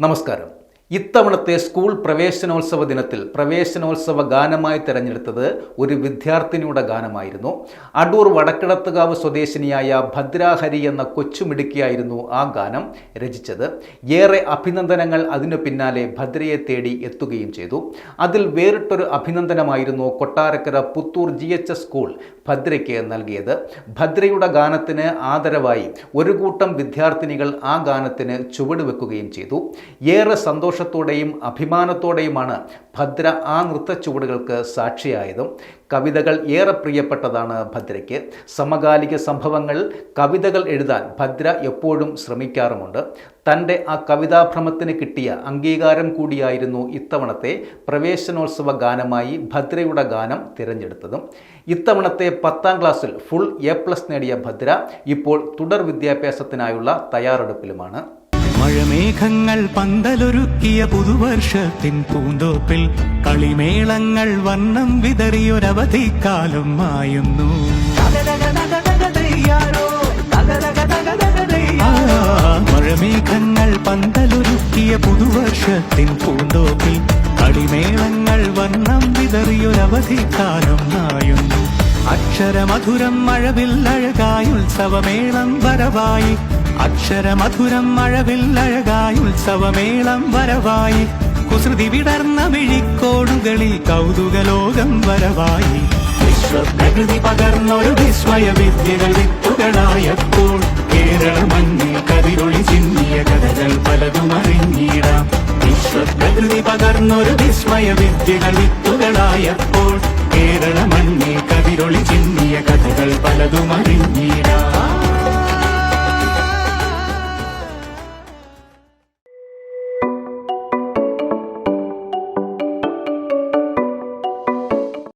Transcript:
നമസ്കാരം. ഇത്തവണത്തെ സ്കൂൾ പ്രവേശനോത്സവ ദിനത്തിൽ പ്രവേശനോത്സവ ഗാനമായി തിരഞ്ഞെടുത്തത് ഒരു വിദ്യാർത്ഥിനിയുടെ ഗാനമായിരുന്നു. അടൂർ വടക്കിടത്തുകാവ് സ്വദേശിനിയായ ഭദ്രാഹരി എന്ന കൊച്ചുമിടുക്കിയായിരുന്നു ആ ഗാനം രചിച്ചത്. ഏറെ അഭിനന്ദനങ്ങൾ അതിനു പിന്നാലെ ഭദ്രയെ തേടി എത്തുകയും ചെയ്തു. അതിൽ വേറിട്ടൊരു അഭിനന്ദനമായിരുന്നു കൊട്ടാരക്കര പുത്തൂർ GHS സ്കൂൾ ഭദ്രയ്ക്ക് നൽകിയത്. ഭദ്രയുടെ ഗാനത്തിന് ആദരവായി ഒരു കൂട്ടം വിദ്യാർത്ഥിനികൾ ആ ഗാനത്തിന് ചുവടുവെക്കുകയും ചെയ്തു. ഏറെ സന്തോഷത്തോടെയും അഭിമാനത്തോടെയുമാണ് ഭദ്ര ആ നൃത്ത ചുവടുകൾക്ക് സാക്ഷിയായതും. കവിതകൾ ഏറെ പ്രിയപ്പെട്ടതാണ് ഭദ്രയ്ക്ക്. സമകാലിക സംഭവങ്ങൾ കവിതകൾ എഴുതാൻ ഭദ്ര എപ്പോഴും ശ്രമിക്കാറുമുണ്ട്. തൻ്റെ ആ കവിതാഭ്രമത്തിന് കിട്ടിയ അംഗീകാരം കൂടിയായിരുന്നു ഇത്തവണത്തെ പ്രവേശനോത്സവ ഗാനമായി ഭദ്രയുടെ ഗാനം തിരഞ്ഞെടുത്തതും. ഇത്തവണത്തെ 10ാം ക്ലാസ്സിൽ ഫുൾ A+ നേടിയ ഭദ്ര ഇപ്പോൾ തുടർ വിദ്യാഭ്യാസത്തിനായുള്ള തയ്യാറെടുപ്പിലുമാണ്. മഴമേഘങ്ങൾ പന്തലൊരുക്കിയ പുതുവർഷത്തിൻ പൂന്തോപ്പിൽ കളിമേളങ്ങൾ വർണ്ണം വിതറിയൊരവധിക്കാലം മായുന്നു. മഴമേഘങ്ങൾ പന്തലൊരുക്കിയ പുതുവർഷത്തിൻ പൂന്തോപ്പിൽ കളിമേളങ്ങൾ വർണ്ണം വിതറിയൊരവധിക്കാലം മായുന്നു. അക്ഷരമധുരം മഴവിൽ അഴകായി ഉത്സവമേളം വരവായി. അക്ഷരമധുരം മഴവിൽ അഴകായി ഉത്സവമേളം വരവായി. കുസൃതി വിടർന്ന വിഴിക്കോടുകളിൽ കൗതുകലോകം വരവായി. വിശ്വപ്രകൃതി പകർന്നൊരു വിസ്മയ വിദ്യകൾ വിത്തുകളായപ്പോൾ കേരള മണ്ണിൽ കതിരൊളി ചിന്നിയ കഥകൾ പലതും അറിഞ്ഞിടാം. വിശ്വപ്രകൃതി പകർന്നൊരു വിസ്മയ വിദ്യകൾ വിത്തുകളായപ്പോൾ കേരള മണ്ണിൽ കതിരൊളി ചിന്നിയ കഥകൾ പലതും അറിഞ്ഞിടാം.